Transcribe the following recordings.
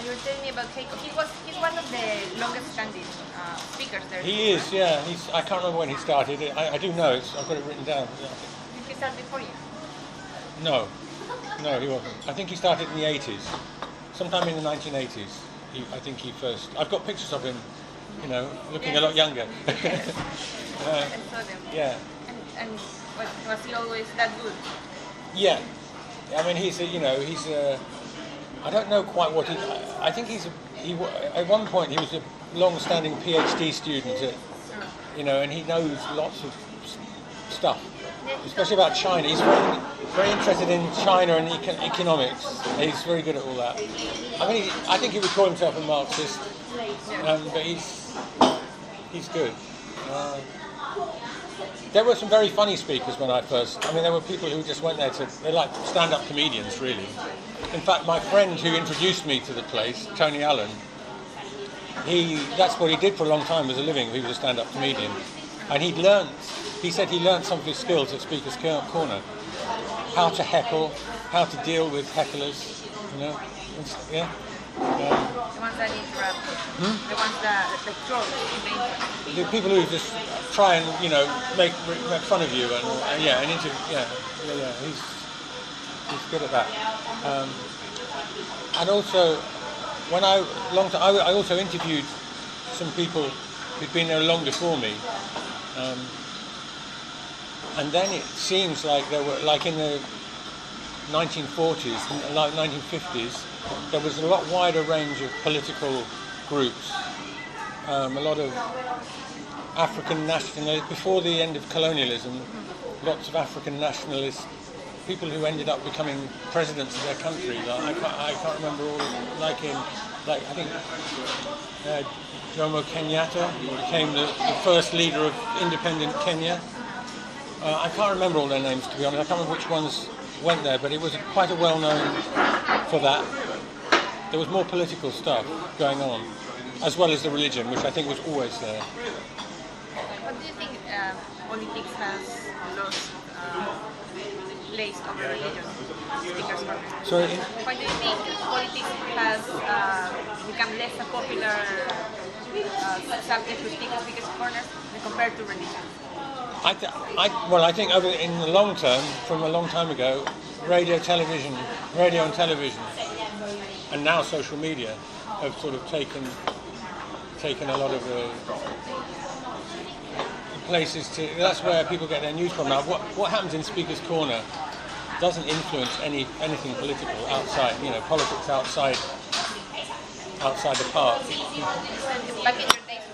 you were telling me about Keiko. He's one of the longest standing speakers there. He is, yeah. I can't remember when he started. I do know it. I've got it written down. Did he start before you? No, he wasn't. I think he started in the 80s. Sometime in the 1980s. I think he first. I've got pictures of him, looking a lot younger. I saw them. Yeah. And was he always that good? Yeah. I mean, he's I don't know quite what he. I think at one point he was a long-standing PhD student at, and he knows lots of stuff, especially about China. He's very, very interested in China and economics. He's very good at all that. I mean, I think he would call himself a Marxist, but he's good. There were some very funny speakers when I first. I mean, there were people who just went there they're like stand-up comedians, really. In fact, my friend who introduced me to the place, Tony Allen, that's what he did for a long time as a living. He was a stand-up comedian. And he said he learned some of his skills at Speaker's Corner. How to heckle, how to deal with hecklers, yeah. The ones that interrupt. The ones that troll. The people who just try and make fun of you he's good at that. And also I also interviewed some people who'd been there long before me. And then it seems like there were, like in the 1940s, like 1950s, there was a lot wider range of political groups. A lot of African nationalists, before the end of colonialism, lots of African nationalists, people who ended up becoming presidents of their country. Like, I can't remember all, I think Jomo Kenyatta became the first leader of independent Kenya. I can't remember all their names, to be honest. I can't remember which ones went there, but it was quite a well-known for that. There was more political stuff going on, as well as the religion, which I think was always there. What do you think politics has lost place over religion? Sorry? Why do you think politics has become less a popular subject to Speaker's Corner compared to religion? I think in the long term, from a long time ago, radio and television, and now social media have sort of taken a lot of places to. That's where people get their news from now. What happens in Speaker's Corner doesn't influence anything political outside. Politics outside the park. Back in your days,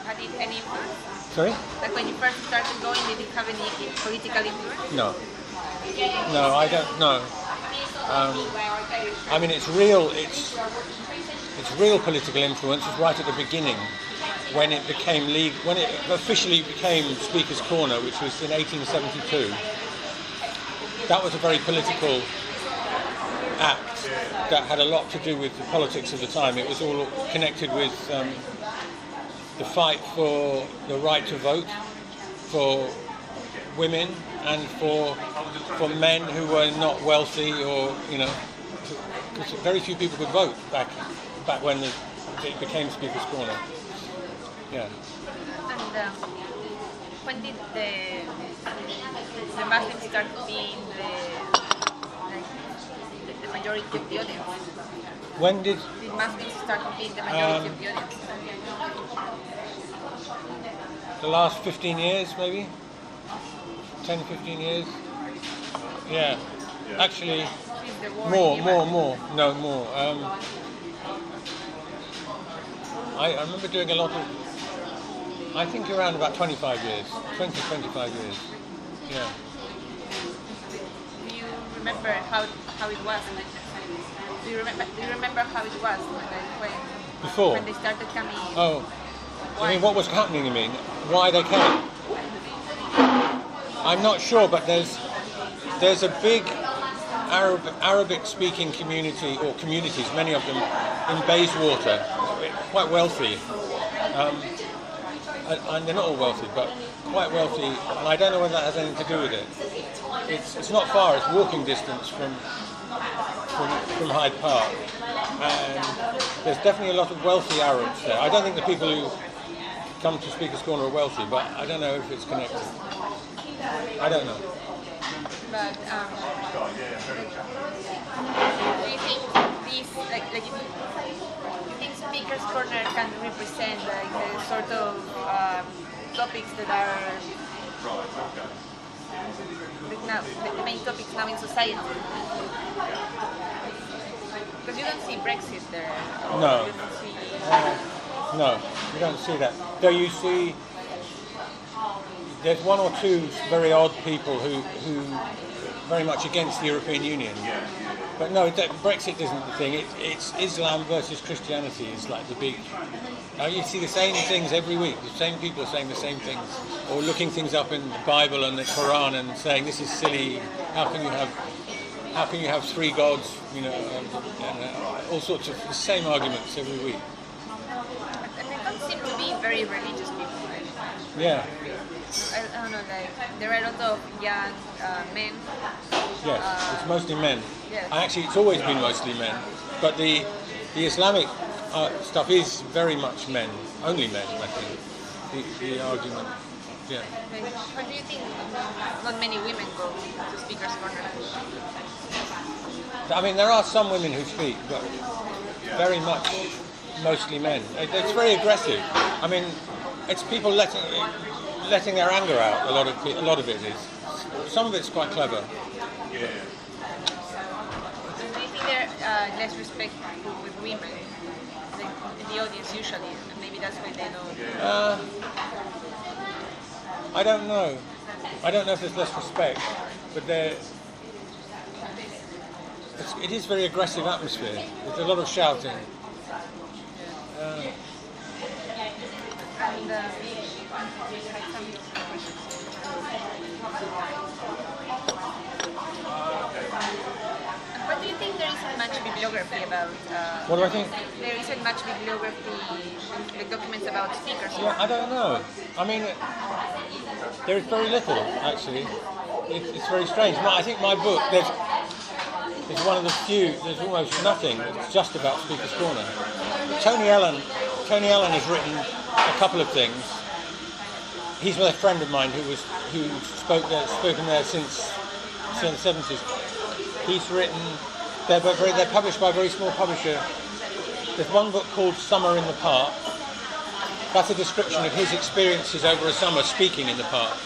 had it any influence? Sorry? Like when you first started going, did it have any political influence? No, I don't know. I mean, it's real political influence was right at the beginning, when it became when it officially became Speaker's Corner, which was in 1872. That was a very political act that had a lot to do with the politics of the time. It was all connected with the fight for the right to vote for women and for men who were not wealthy, or because very few people could vote back when it became Speaker's Corner. Yeah. And when did the Muslims start being the majority of the audience? When did Muslims start being the majority of the audience? The last 15 years, maybe? 10, 15 years? Yeah. Actually, more. No, more. I remember doing a lot of, I think around about 25 years. 25 years. Yeah. Do you remember how it was? Do you remember how it was when they started coming? Oh. I mean, what was happening, you mean? Why they came? I'm not sure, but there's a big Arabic-speaking community, or communities, many of them, in Bayswater, quite wealthy. And they're not all wealthy, but quite wealthy, and I don't know whether that has anything to do with it. It's not far, it's walking distance from Hyde Park. And There's definitely a lot of wealthy Arabs there. I don't think the people who come to Speaker's Corner are wealthy, but I don't know if it's connected. I don't know. But do you think these, you think Speaker's Corner can represent like the sort of topics that are now the main topics now in society? Because you don't see Brexit there. No. No, you don't see that. Though you see, there's one or two very odd people who very much against the European Union. But no, Brexit isn't the thing. It's Islam versus Christianity is like the big. You see the same things every week. The same people are saying the same things, or looking things up in the Bible and the Quran and saying this is silly. How can you have three gods? You know, and all sorts of the same arguments every week. And they don't seem to be very religious people, right? Yeah. I don't know, like there are a lot of young men. Yes, it's mostly men. Yes. Actually, it's always been mostly men, but the Islamic stuff is very much men, only men. I think the argument. Yeah. How do you think not many women go to Speaker's Corner? I mean, there are some women who speak, but very much mostly men. It's very aggressive. I mean, it's people letting their anger out. A lot of it is. Some of it's quite clever. Do you think they're less respectful with women in the audience usually? And maybe that's why they don't. I don't know. I don't know if there's less respect, but it is very aggressive atmosphere. There's a lot of shouting. What do you think there isn't much bibliography about? What do I think? There isn't much bibliography, like documents about speakers. Yeah, I don't know. I mean, there is very little, actually. It's very strange. I think my book, it's one of the few, there's almost nothing that's just about Speaker's Corner. Tony Allen has written a couple of things. He's a friend of mine who's spoken there since the 70s. He's written, they're published by a very small publisher. There's one book called Summer in the Park. That's a description of his experiences over a summer speaking in the park.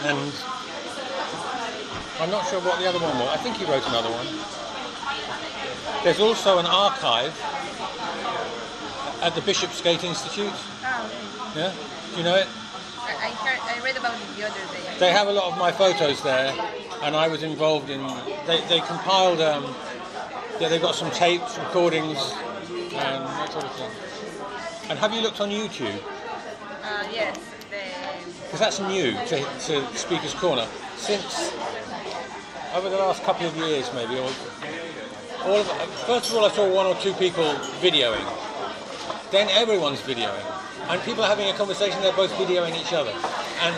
And I'm not sure what the other one was. I think he wrote another one. There's also an archive at the Bishopsgate Institute. Oh, Yeah? Do you know it? I read about it the other day. They have a lot of my photos there, and I was involved in. They compiled. They've got some tapes, recordings, and that sort of thing. And have you looked on YouTube? Yes. Because that's new to Speaker's Corner. Since over the last couple of years, maybe, first of all, I saw one or two people videoing. Then everyone's videoing, and people are having a conversation. They're both videoing each other, and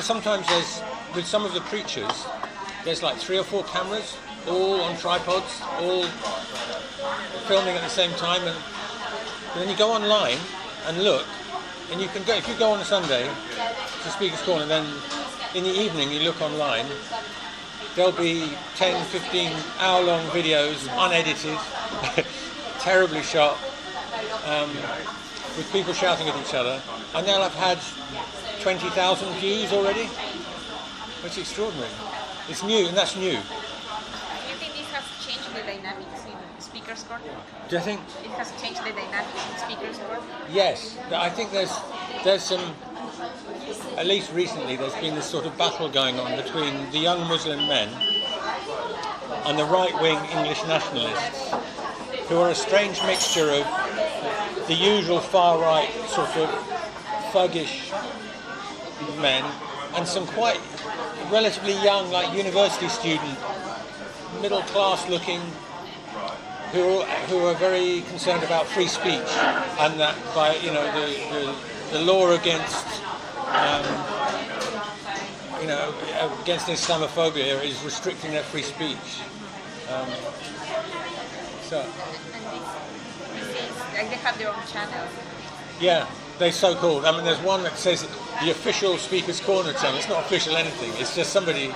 sometimes there's with some of the preachers, there's like 3 or 4 cameras, all on tripods, all filming at the same time, and then you go online and look, and you can go if you go on a Sunday to Speaker's Corner, then in the evening you look online. There'll be 10, 15 hour-long videos, unedited, terribly shot, with people shouting at each other, and they'll have had 20,000 views already. It's extraordinary. It's new, and that's new. Do you think this has changed the dynamics in Speaker's Corner? Do you think? It has changed the dynamics in Speaker's Corner? Yes. I think there's some, at least recently, there's been this sort of battle going on between the young Muslim men and the right-wing English nationalists, who are a strange mixture of the usual far-right sort of thuggish men and some quite relatively young, like university student, middle-class looking, who are very concerned about free speech and that by the law against against Islamophobia is restricting their free speech. So. And they have their own channel. Yeah, they're so-called. I mean, there's one that says the official Speaker's Corner channel. It's not official anything. It's just somebody.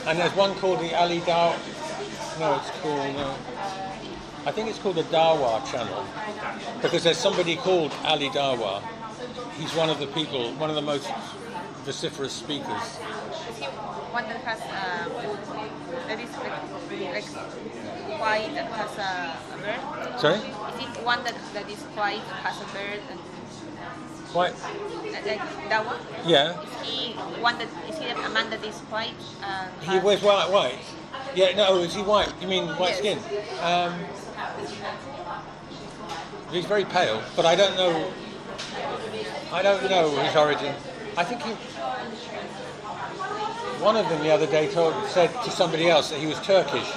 And there's one called the Ali Dawa. No, it's called. I think it's called the Dawa channel because there's somebody called Ali Dawa. He's one of the people, one of the most vociferous speakers. Is he one that has that is like quiet and has a bird? Sorry? Is it one that is quiet and has a bird and Quiet? Like that one? Yeah. Is he a man that is white? He wears white. Yeah, no, is he white? You mean white skin? He's very pale, but I don't know his origin. I think one of them the other day said to somebody else that he was Turkish,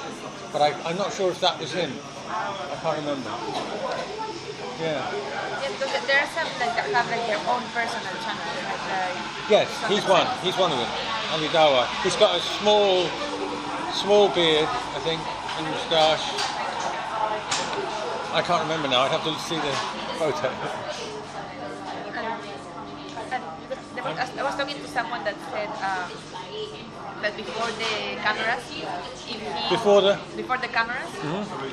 but I'm not sure if that was him. I can't remember. Yeah. There are some that have like their own personal channel. Yes, he's one. He's one of them. Ali Dawa. He's got a small beard, I think, and moustache. I can't remember now. I'd have to see the photo. I was talking to someone that said that before the cameras, before the cameras,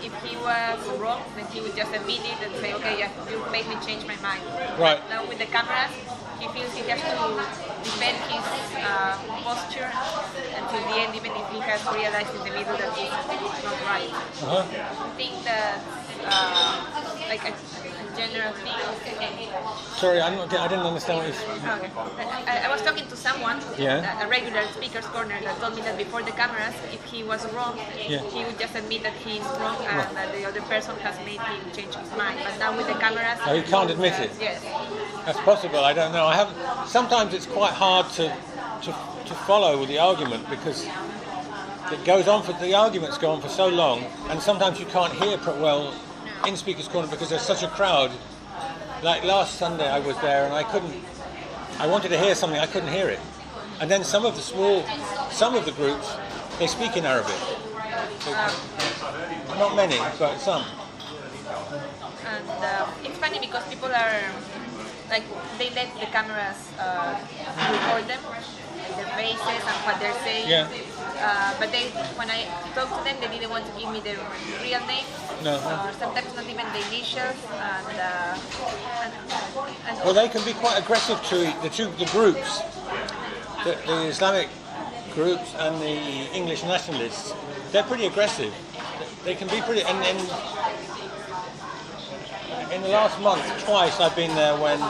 if he was wrong, then he would just admit it and say, okay, yeah, you made me change my mind. Right. Now with the cameras, he feels he has to defend his posture until the end, even if he has realized in the middle that it's not right. I think that like a general thing. Sorry, I didn't understand what you said. Okay. I was talking to someone, a regular Speaker's Corner, that told me that before the cameras, if he was wrong, he would just admit that he's wrong and that the other person has made him change his mind. But now with the cameras... So he can't admit it? Yes. That's possible, I don't know. Sometimes it's quite hard to follow the argument because the arguments go on for so long, and sometimes you can't hear well in Speaker's Corner because there's such a crowd. Like last Sunday I was there and I wanted to hear something, I couldn't hear it. And then some of the groups, they speak in Arabic. Not many, but some. And it's funny because people are, like, they let the cameras record them, their faces and what they're saying. Yeah. But when I talked to them, they didn't want to give me their real name. No. Sometimes not even the initials. And well, they can be quite aggressive to the groups, the Islamic groups and the English nationalists. They're pretty aggressive. They can be pretty. And in the last month, twice I've been there when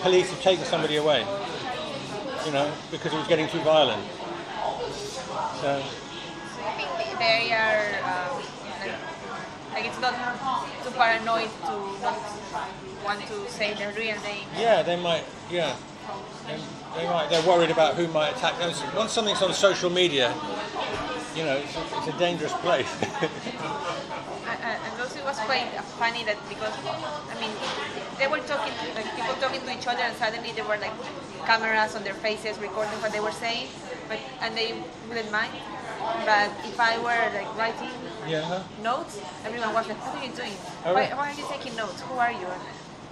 police have taken somebody away. Because it was getting too violent. So I think they are like it's not too paranoid to not want to say their real name. Yeah, they might. Yeah, they might. They're worried about who might attack them. Once something's on social media, it's a dangerous place. And also it was quite funny that because they were talking, like people talking to each other, and suddenly there were like cameras on their faces recording what they were saying, and they wouldn't mind. But if I were like writing notes, everyone was like, "What are you doing? Why are you taking notes? Who are you?"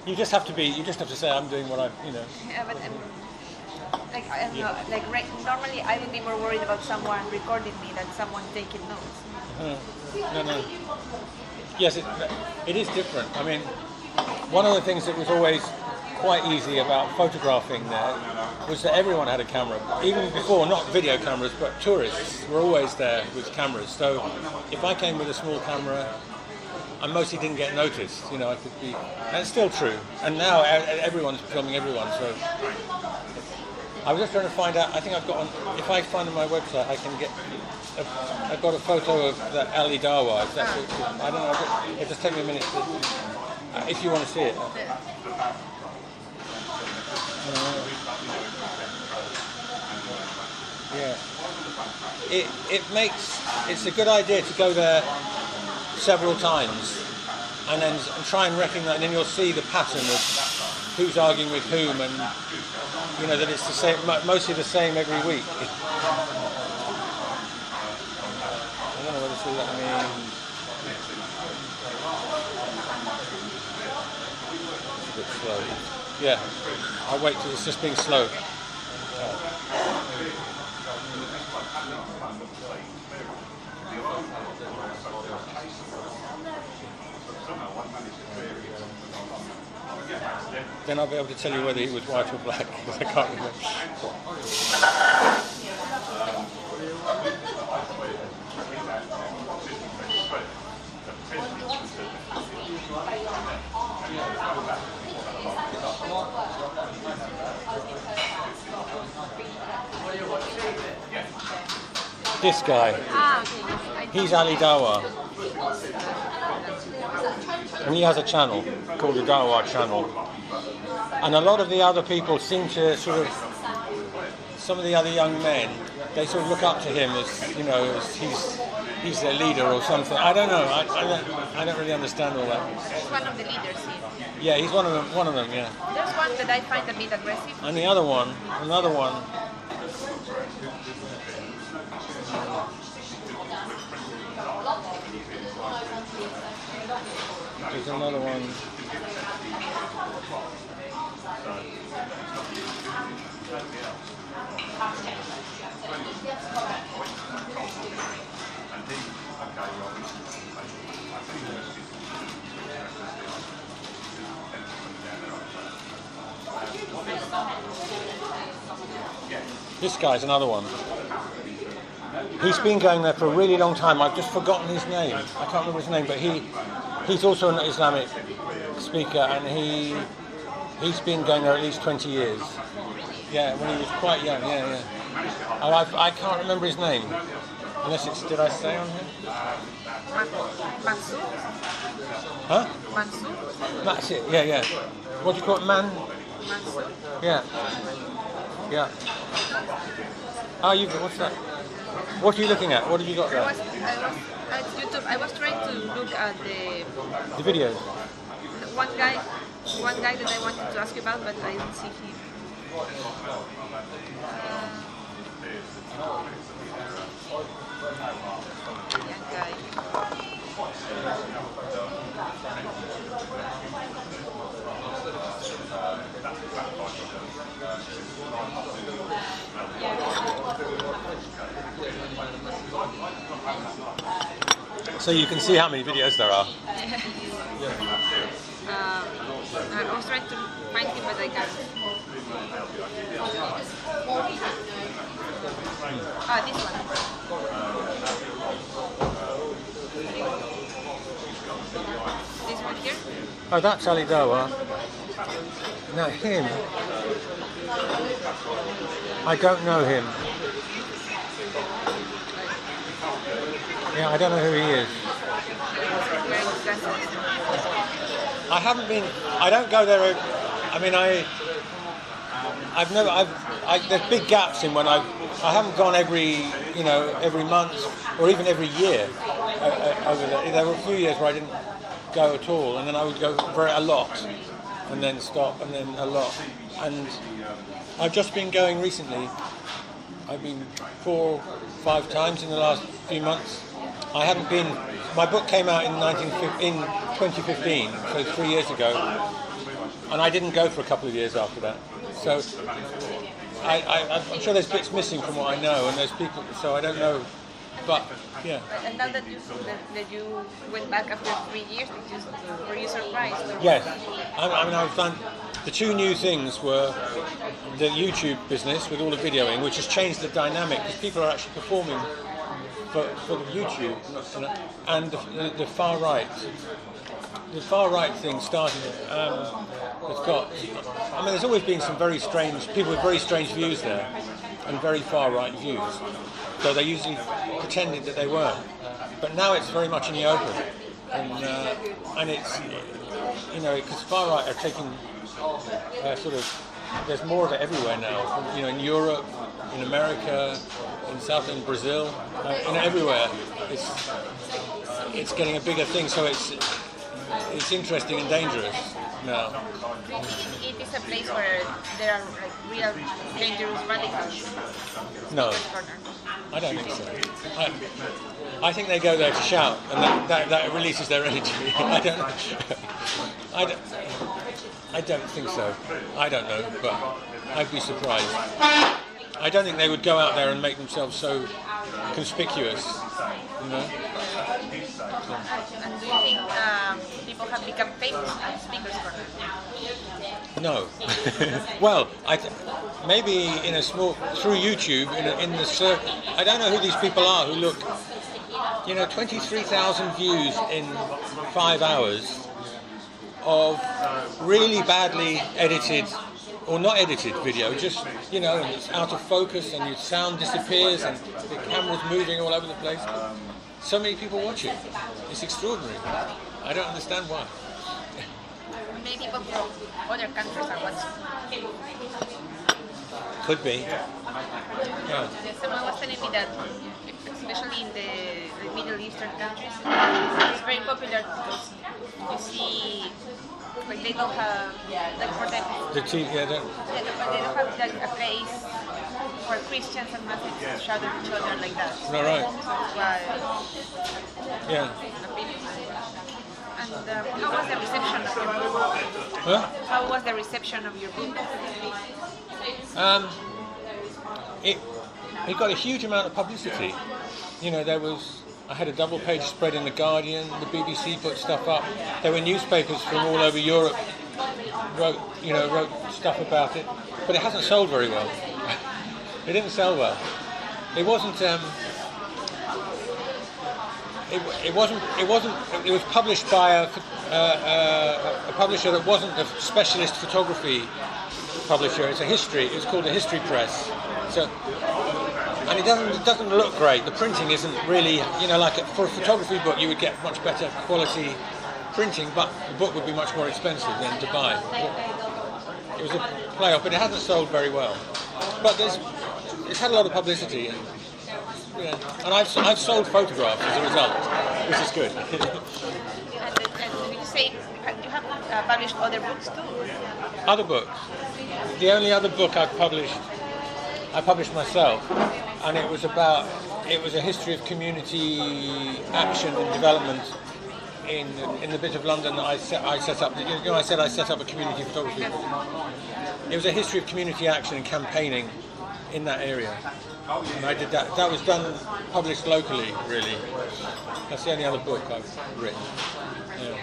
You just have to say, "I'm doing what I." Yeah, but like I don't know, like normally I would be more worried about someone recording me than someone taking notes. No. Yes, it is different. I mean, one of the things that was always quite easy about photographing there was that everyone had a camera. Even before, not video cameras, but tourists were always there with cameras. So if I came with a small camera, I mostly didn't get noticed. I could be. That's still true. And now everyone's filming everyone. So I was just trying to find out. I think I've got on. If I find on my website, I can get. I've got a photo of that Ali Dawa. I don't know. It'll just take me a minute if you want to see it. It's a good idea to go there several times and then try and recognize, and then you'll see the pattern of who's arguing with whom, and you know, that it's the same, mostly the same every week. I don't know whether to let me. It's a bit slow. Yeah, I'll wait till it's just being slow. Then I'll be able to tell you whether he was white or black, because I can't remember. This guy, he's Ali Dawah, and he has a channel called the Dawah channel. And a lot of the other people seem to sort of, some of the other young men, they sort of look up to him as, you know, as he's their leader or something. I don't know. I don't really understand all that. He's one of the leaders here. Yeah, he's one of them. Yeah. There's one that I find a bit aggressive. And the other one, another one. There's another one. This guy's another one. He's been going there for a really long time. I've just forgotten his name. I can't remember his name, but he's also an Islamic speaker, and he's been going there at least 20 years. Yeah, when he was quite young. Yeah. And I can't remember his name, unless it's. Did I say on here? Mansour? Huh? Mansour? That's it. Yeah. What do you call it, Mansour? Yeah. Oh, what's that? What are you looking at? What have you got there? I was at YouTube. I was trying to look at the videos. One guy that I wanted to ask you about, but I don't see him. Young guy. So you can see how many videos there are. I was trying to find him, but I can't. This one. This one here? Oh, that's Ali Dawah. Now him, I don't know him. Yeah, I don't know who he is. I don't go there. I mean, there's big gaps in when I haven't gone every month or even every year over there. There were a few years where I didn't go at all, and then I would go a lot, and then stop, and then a lot. And I've just been going recently. I've been 4 or 5 times in the last few months. I haven't been. My book came out in 2015, so 3 years ago, and I didn't go for a couple of years after that. So I'm sure there's bits missing from what I know, and there's people. So I don't know, but yeah. And now that you went back after 3 years, were you surprised? Yes, I mean I've done. The 2 new things were the YouTube business with all the videoing, which has changed the dynamic because people are actually performing for the YouTube, and the far right. The far right thing started. There's always been some very strange people with very strange views there, and very far right views. So they usually pretended that they weren't, but now it's very much in the open, and it's because far right are taking there's more of it everywhere now. In Europe, in America, in Brazil, everywhere. It's getting a bigger thing. So it's interesting and dangerous. No. Do you think it is a place where there are like real dangerous radicals? No. Corner? I don't think so. I think they go there to shout, and that releases their energy. I don't think so. I don't know, but I'd be surprised. I don't think they would go out there and make themselves so conspicuous, you know. And do you think people have become famous at Speaker's Corner? No. Well, maybe in a small through YouTube in the circle. I don't know who these people are who look. 23,000 views in 5 hours of really badly edited or not edited video. Just and it's out of focus and your sound disappears and the camera's moving all over the place. So many people watch it. It's extraordinary. I don't understand why. Maybe people from other countries are watching. Could be. Yeah. Someone was telling me that, especially in the Middle Eastern countries, it's very popular because you see, like they don't have, like for them, But they don't have like a place for Christians and Muslims to shout at each other like that. No, right. So that's why. Yeah. And how was the reception of your book? Huh? How was the reception of your book? It got a huge amount of publicity. I had a double-page spread in The Guardian, the BBC put stuff up. There were newspapers from all over Europe wrote stuff about it, but it hasn't sold very well. It didn't sell well. It wasn't. It was published by a publisher that wasn't a specialist photography publisher. It's a history. It was called a history press. So, and it doesn't look great. The printing isn't really, like for a photography book, you would get much better quality printing, but the book would be much more expensive than to buy. It was a play-off, but it hasn't sold very well. But it's had a lot of publicity. And I've sold photographs as a result, which is good. And did you say you have published other books too? Other books. The only other book I published myself, and it was a history of community action and development in the bit of London that I set up. I said I set up a community photography. It was a history of community action and campaigning in that area. And I did that. That was published locally, really. That's the only other book I've written. Yeah.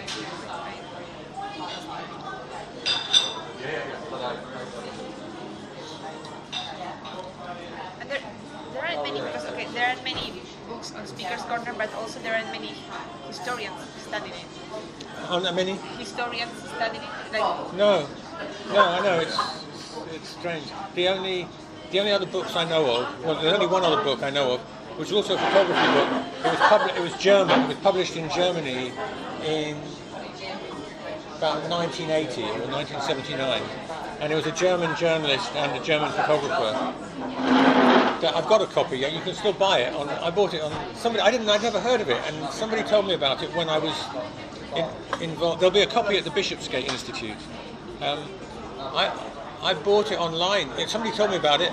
And there aren't many there aren't many books on Speaker's Corner, but also there aren't many historians studying it. Aren't there many? Historians studying it? Like No, I know it's strange. The only other books I know of, well, there's only one other book I know of, which is also a photography book. It was German. It was published in Germany in about 1980 or 1979, and it was a German journalist and a German photographer. I've got a copy. Yeah, you can still buy it. I bought it on somebody. I'd never heard of it, and somebody told me about it when I was involved. There'll be a copy at the Bishopsgate Institute. I bought it online. Somebody told me about it.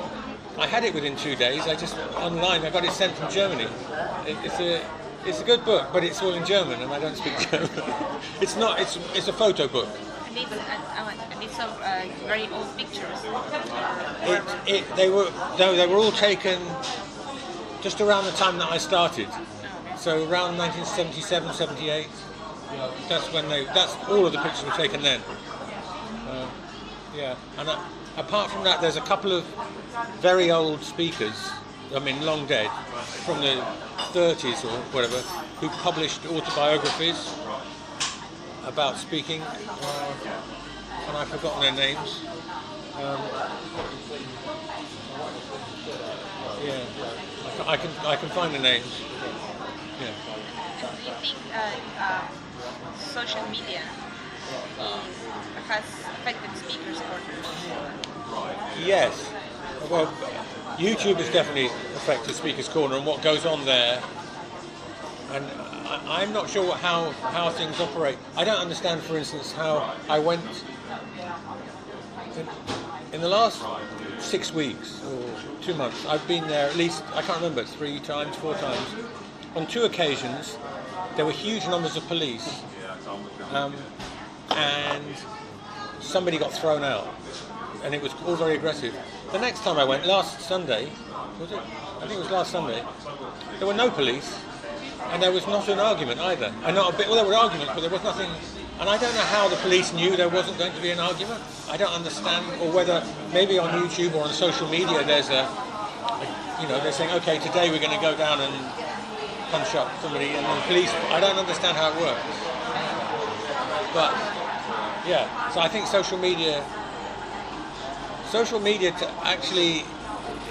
I had it within 2 days. I got it sent from Germany. It's a good book, but it's all in German, and I don't speak German. It's not. It's a photo book. And it's of very old pictures. They were all taken just around the time that I started. So around 1977, 78. That's all of the pictures were taken then. Yeah, and apart from that, there's a couple of very old speakers, long dead, from the 30s or whatever, who published autobiographies about speaking, and I've forgotten their names. I can find the names. Yeah. Do you think social media has affected Speaker's Corner? Yes. Well, YouTube has definitely affected Speaker's Corner, and what goes on there And I'm not sure how things operate. I don't understand, for instance, how I went in the last 6 weeks or 2 months. I've been there at least, I can't remember, 3 times, 4 times. On 2 occasions, there were huge numbers of police, and somebody got thrown out, and it was all very aggressive. The next time I went, last Sunday, was it? I think it was last Sunday. There were no police, and there was not an argument either. And not a bit. Well, there were arguments, but there was nothing. And I don't know how the police knew there wasn't going to be an argument. I don't understand, or whether maybe on YouTube or on social media there's they're saying, okay, today we're going to go down and punch up somebody, and the police. I don't understand how it works. But yeah, so I think social media actually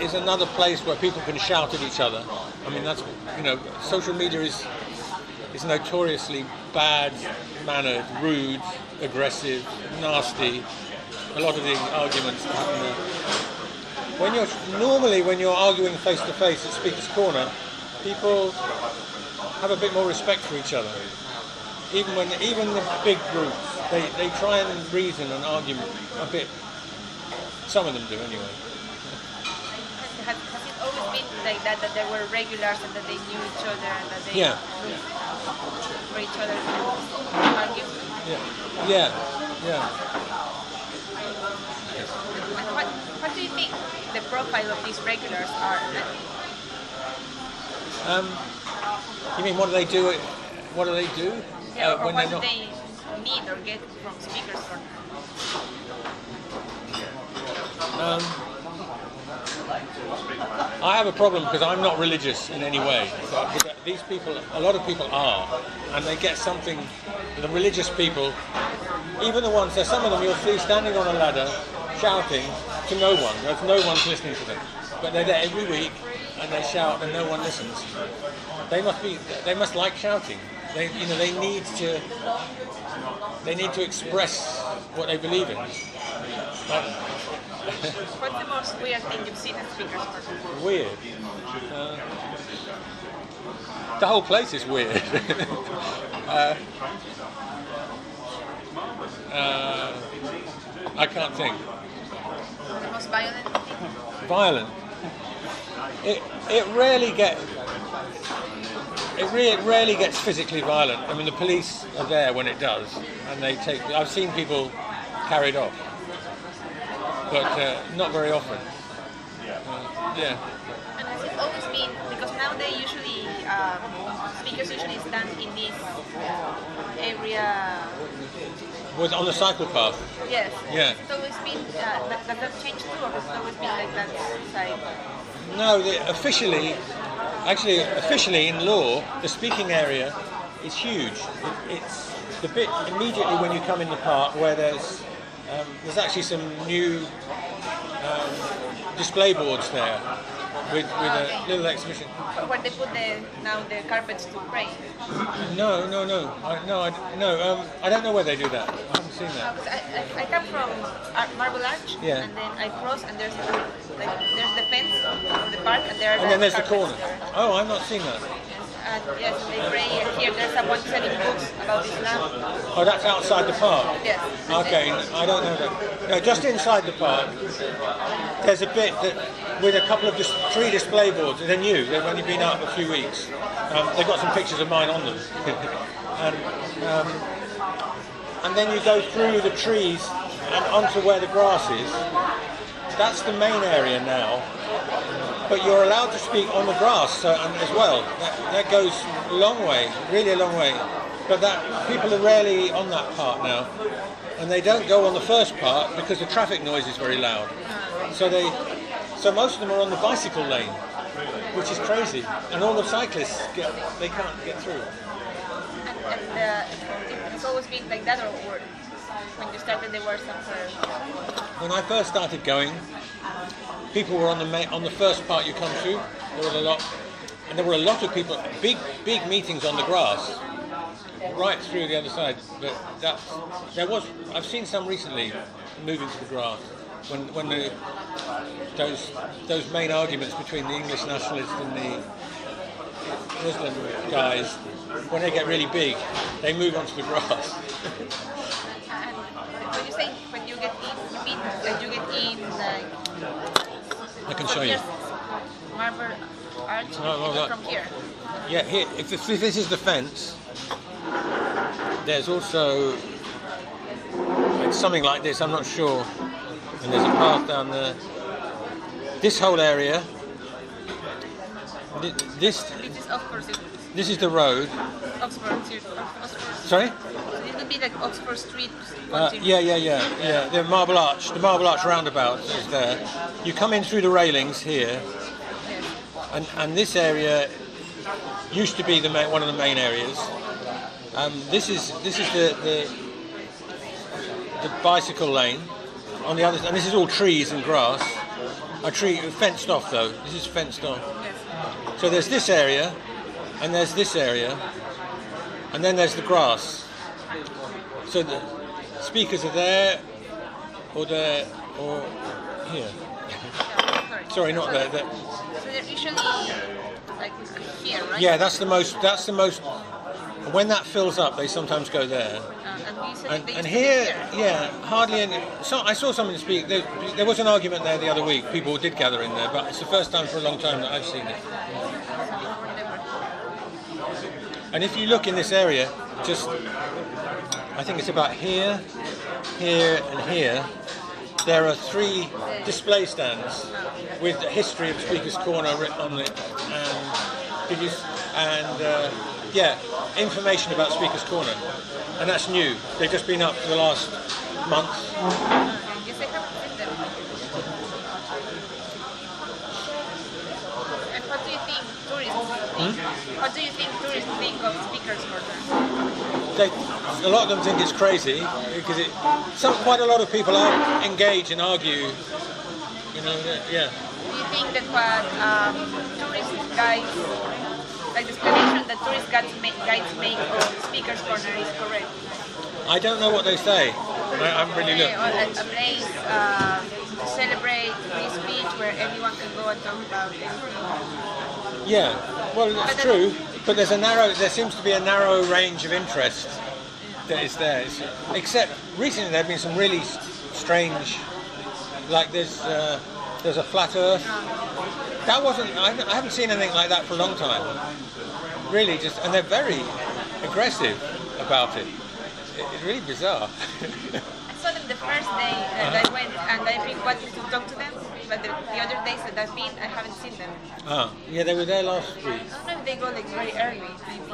is another place where people can shout at each other. I mean, that's, social media is notoriously bad-mannered, rude, aggressive, nasty. A lot of the arguments happen there. When you're arguing face to face at Speaker's Corner, people have a bit more respect for each other. Even the big groups, they try and reason and argue a bit. Some of them do anyway. Has it always been like that there were regulars and that they knew each other and that they looked for each other to argue? Yeah. And what do you think the profile of these regulars are? You mean what do they do? What do they do? Yeah, or when what they're do they need or get from Speaker's Corner? I have a problem because I'm not religious in any way. But these people, a lot of people are, and they get something. The religious people, even the ones, there's some of them you'll see standing on a ladder, shouting to no one. There's no one listening to them, but they're there every week and they shout and no one listens. They must like shouting. They need to express what they believe in. What's the most weird thing you've seen at Speaker's Corner? Weird. The whole place is weird. I can't think. The most violent thing? Violent. It rarely gets physically violent. I mean, the police are there when it does, and I've seen people carried off, but not very often. Yeah. And has it always been, because now they usually, speakers usually stand in this area. Was on the cycle path. Yes. Yeah. It's always been, does that change too, or has it always been like that side? No, officially in law, the speaking area is huge. It's the bit immediately when you come in the park where there's actually some new display boards there with a little exhibition. Where they put the carpets to pray. No. I don't know where they do that. I haven't seen that. I come from Marble Arch, Yeah. and then I cross, and there's the fence of the park, and And then there's the corner. there. Oh, I've not seen that. And yes, they pray here. There's someone selling books about Islam. Oh, that's outside the park. Yes. Okay, I don't know that. No, just inside the park, there's a bit with a couple of 3 display boards. They're new. They've only been up a few weeks. They've got some pictures of mine on them. And then you go through the trees and onto where the grass is. That's the main area now. But you're allowed to speak on the grass as well. That goes a long way, really a long way. But people are rarely on that part now. And they don't go on the first part because the traffic noise is very loud. So most of them are on the bicycle lane, which is crazy. And all the cyclists, they can't get through. And it's always been like that, or when you started there were some sort of... When I first started going, people were on the first part you come through. There was a lot, and there were a lot of people. Big meetings on the grass, right through the other side. But I've seen some recently moving to the grass when those main arguments between the English nationalists and Muslim guys, when they get really big, they move onto the grass. And when you say when you get in, you mean that you get in like I can show you. Marble Arch look. from here. Yeah, here. If this is the fence, there's also something like this. I'm not sure. And there's a path down there. This whole area. This is Oxford. This is the road. Oxford. Sorry? So this would be like Oxford Street. Yeah. The Marble Arch roundabout is there. You come in through the railings here, and this area used to be one of the main areas. This is the bicycle lane on the other, and this is all trees and grass. A tree fenced off though. This is fenced off. So there's this area, and there's this area, and then there's the grass. So the speakers are there, or there, or here. Sorry, not there. So they're usually like here, right? Yeah, that's the most. When that fills up, they sometimes go there. And here, yeah, hardly any. So I saw someone speak. There was an argument there the other week. People did gather in there, but it's the first time for a long time that I've seen it. And if you look in this area, I think it's about here, here, and here. There are 3 display stands with the history of Speaker's Corner written on it, and information about Speaker's Corner, and that's new. They've just been up for the last month. Yes, I haven't seen them. And what do you think tourists think? What do you think tourists think of Speaker's Corner? A lot of them think it's crazy because quite a lot of people engage and argue. Yeah. Do you think that what tourist guides, like the explanation that tourist guides make of Speaker's Corner is correct? I don't know what they say. I haven't really looked. A place to celebrate free speech where everyone can go and talk about anything. Yeah, well, that's true. But there seems to be a narrow range of interest that is there. Except recently there have been some really strange, like there's a flat Earth. That wasn't. I haven't seen anything like that for a long time. Really, and they're very aggressive about it. It's really bizarre. I saw them the first day that I went, and I've been wanting to talk to them, but the other days that I've been, I haven't seen them. Yeah, they were there last week. I don't know if they go like very early, maybe.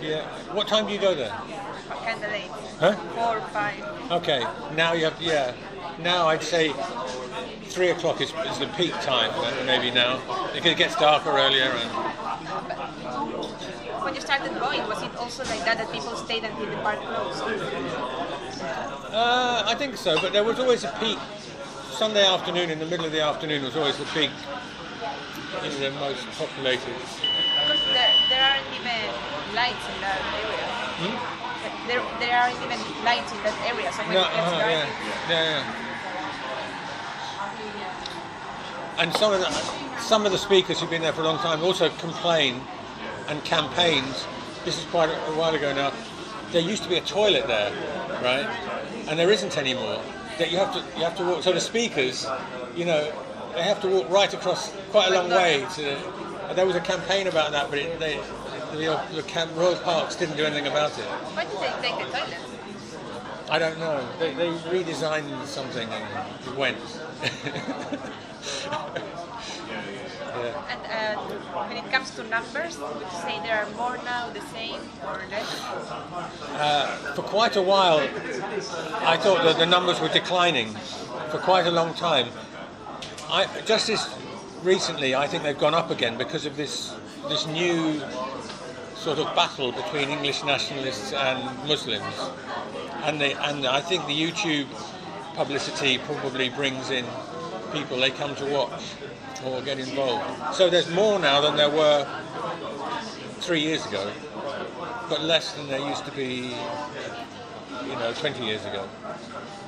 Yeah. What time do you go there? Kind of late. Huh? 4 or 5. Okay. Now you have. Yeah. Now I'd say 3 o'clock is the peak time. Maybe now because it gets darker earlier and. When you started going, was it also like that people stayed until the park closed? I think so, but there was always a peak. Sunday afternoon, in the middle of the afternoon, was always the big, the most populated. Because there aren't even lights in that area. There aren't even lights in that area, so when it gets dark. Yeah. And some of the speakers who've been there for a long time also complain and campaigned. This is quite a while ago now. There used to be a toilet there, right? And there isn't anymore. That you have to walk. So the speakers, they have to walk right across quite a long way to. There was a campaign about that, but the Royal Parks didn't do anything about it. Why did they take the toilet? I don't know. They redesigned something and it went. Yeah. And when it comes to numbers, would you say there are more now, the same, or less? For quite a while, I thought that the numbers were declining for quite a long time. Just this recently, I think they've gone up again because of this new sort of battle between English nationalists and Muslims, and I think the YouTube publicity probably brings in people. They come to watch or get involved. So there's more now than there were 3 years ago, but less than there used to be, 20 years ago.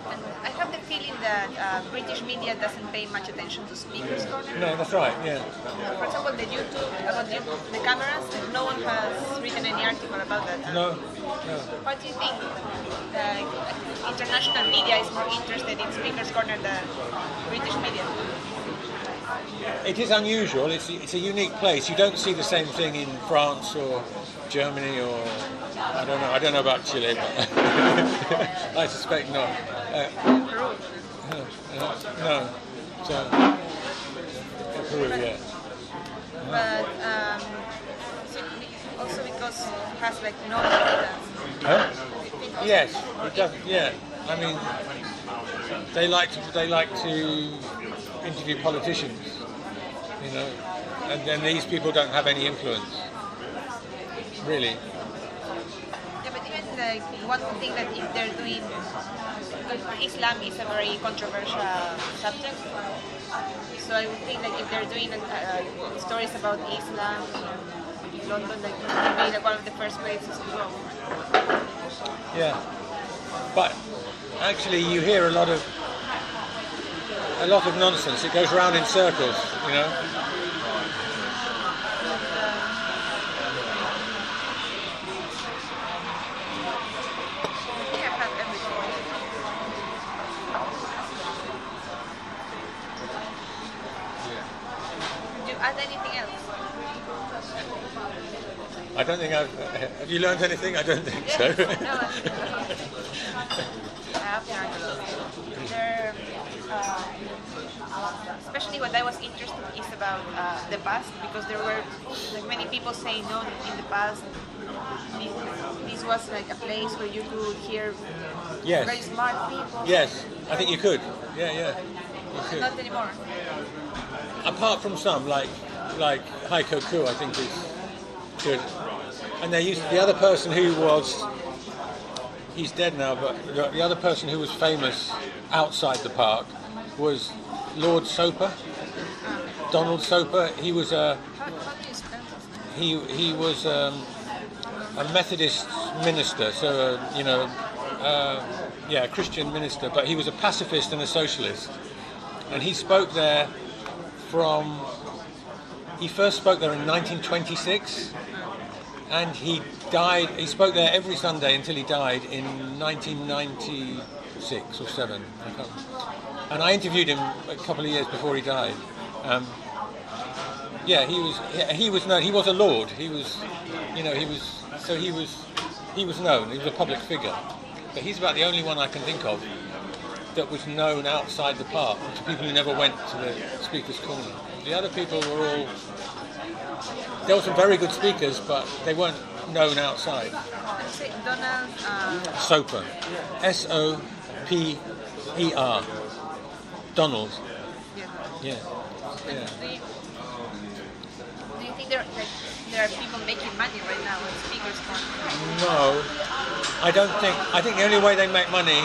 And I have the feeling that British media doesn't pay much attention to Speaker's Corner. No, that's right. Yeah. For example, the cameras, no one has written any article about that. No. What do you think? International media is more interested in Speaker's Corner than British media. It is unusual. It's a unique place. You don't see the same thing in France or Germany or I don't know about Chile, but I suspect not. Peru. No. So Peru, yeah. But also because it has like no evidence. Huh? Yes, it does. Yeah, I mean, they like to interview politicians, you know, and then these people don't have any influence, really. Yeah, but even like one would think that if they're doing, because Islam is a very controversial subject, so I would think that if they're doing stories about Islam in London, like it would be like one of the first places to go. Yeah, but actually you hear a lot of nonsense. It goes round in circles, you know. I have everything. Do you add anything else? I don't think have you learned anything? I don't think so. No, I have learned a lot. There, especially what I was interested is about the past, because there were like many people saying no in the past. This was like a place where you could hear Yes. very smart people. Yes, I think you could. Yeah. You could. Not anymore. Apart from some, like Heiko Ku, I think is good. And they used the other person who was, he's dead now, but the other person who was famous outside the park was Lord Soper, Donald Soper. He was How do you spell this? he was a Methodist minister, so a Christian minister, but he was a pacifist and a socialist, and he spoke there he first spoke there in 1926, and he died. He spoke there every Sunday until he died in 1996 or 7. And I interviewed him a couple of years before he died. He was known. He was a lord. He was known. He was a public figure. But he's about the only one I can think of that was known outside the park to people who never went to the Speaker's Corner. The other people were all. There were some very good speakers, but they weren't known outside. Say Donald. Soper, Soper, Donald. Yeah. Yeah. Do you think there are people making money right now with Speaker's Corner? No, I don't think. I think the only way they make money,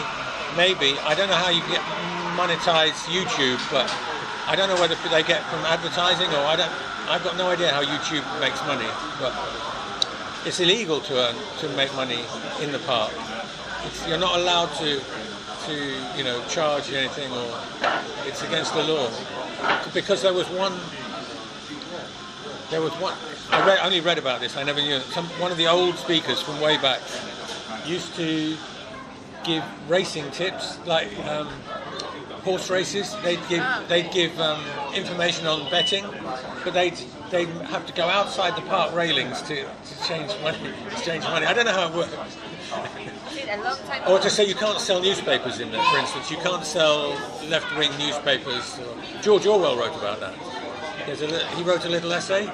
maybe, I don't know how you get monetize YouTube, but I don't know whether they get from advertising or I've got no idea how YouTube makes money, but it's illegal to make money in the park. You're not allowed to charge anything, or it's against the law. Because there was one. I only read about this. I never knew it. One of the old speakers from way back used to give racing tips, like horse races. They'd give information on betting, but they'd have to go outside the park railings to change money. I don't know how it works. A long time Or to say you can't sell newspapers in there, for instance. You can't sell left-wing newspapers. George Orwell wrote about that. He wrote a little essay.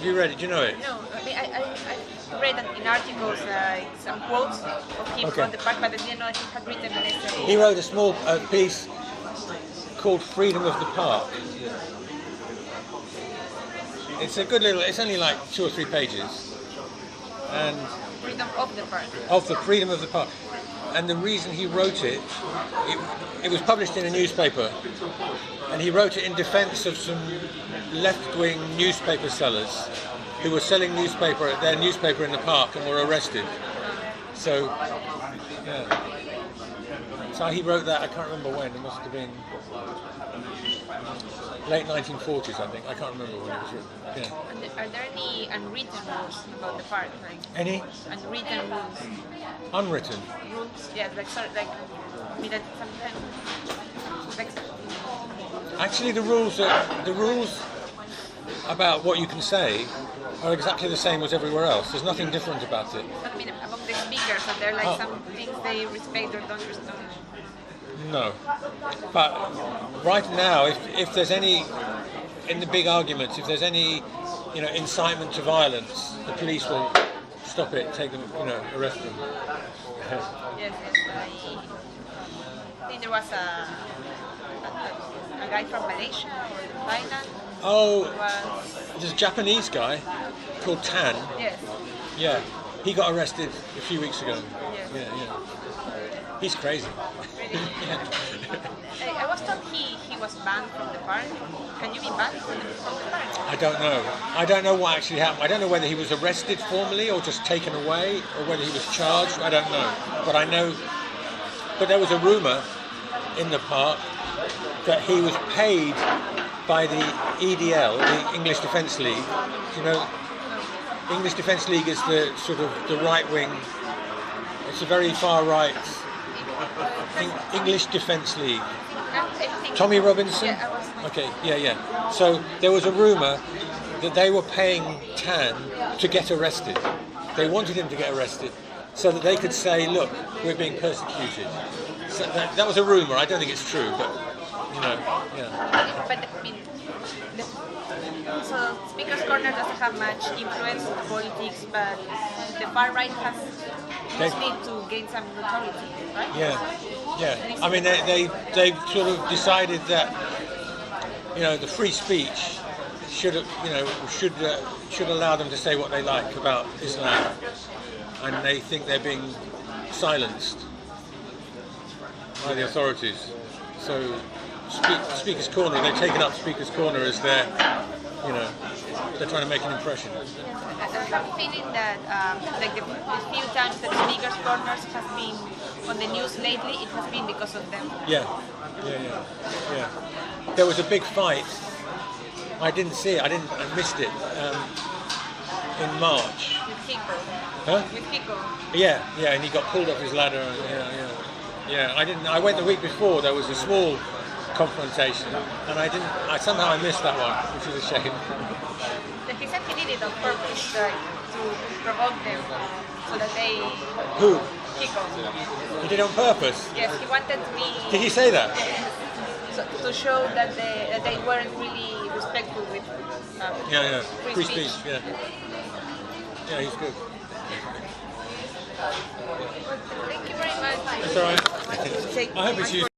You read it? Do you know it? No, I mean, I read in articles some quotes of him from the park, but I didn't know he had written an essay. He wrote a small piece called Freedom of the Park. It's a good little, it's only like 2 or 3 pages. And Freedom of the park. of the freedom of the park. And the reason he wrote it was published in a newspaper, and he wrote it in defense of some left-wing newspaper sellers who were selling their newspaper in the park and were arrested. So So he wrote that, I can't remember when, it must have been late 1940s, I think. I can't remember when it was written. Yeah. And are there any unwritten rules about the park? Like Any unwritten rules? unwritten? Rules? Yeah, like sort of like, I mean, that sometimes like Actually, the rules about what you can say are exactly the same as everywhere else. There's nothing different about it. I mean, among the speakers, are there like Oh. some things they respect or don't respect? No. But right now, if there's any, in the big arguments, if there's any, incitement to violence, the police will stop it, take them, arrest them. Yes, I think there was a guy from Malaysia or Thailand Oh, was, there's a Japanese guy called Tan. yes, Yeah, he got arrested a few weeks ago. yes. Yeah. He's crazy. I was told he was banned from the park. Can you be banned from the park? I don't know. I don't know what actually happened. I don't know whether he was arrested formally or just taken away or whether he was charged. I don't know. But I know. But there was a rumour in the park that he was paid by the EDL, the English Defence League. You know, English Defence League is the sort of the right wing. It's a very far right English Defence League. Tommy Robinson? Yeah, I was like, Okay, yeah. So there was a rumour that they were paying Tan to get arrested. They wanted him to get arrested so that they could say, look, we're being persecuted. So that was a rumour. I don't think it's true, but, yeah. But I mean, so Speaker's Corner doesn't have much influence in politics, but the far right has used to gain some notoriety, right? Yeah. I mean, they sort of decided that, the free speech should allow them to say what they like about Islam, and they think they're being silenced by the authorities. So Speaker's Corner, they've taken up Speaker's Corner as their, they're trying to make an impression. I have a feeling that like the few times that Speaker's Corners has been on the news lately, it has been because of them. Yeah. There was a big fight. I didn't see it. I missed it in March. With Kiko. Huh? With Kiko. Yeah, and he got pulled off his ladder. Yeah. I went the week before. There was a small confrontation, and I somehow missed that one, which is a shame. He said he did it on purpose, like, to provoke them, so that they. Who? Kiko. He did it on purpose. Yes, he wanted to be. Did he say that? So, to show that they weren't really respectful with Yeah. free Free speech. Yeah, he's good. Thank you very much. That's all right. I hope it's useful.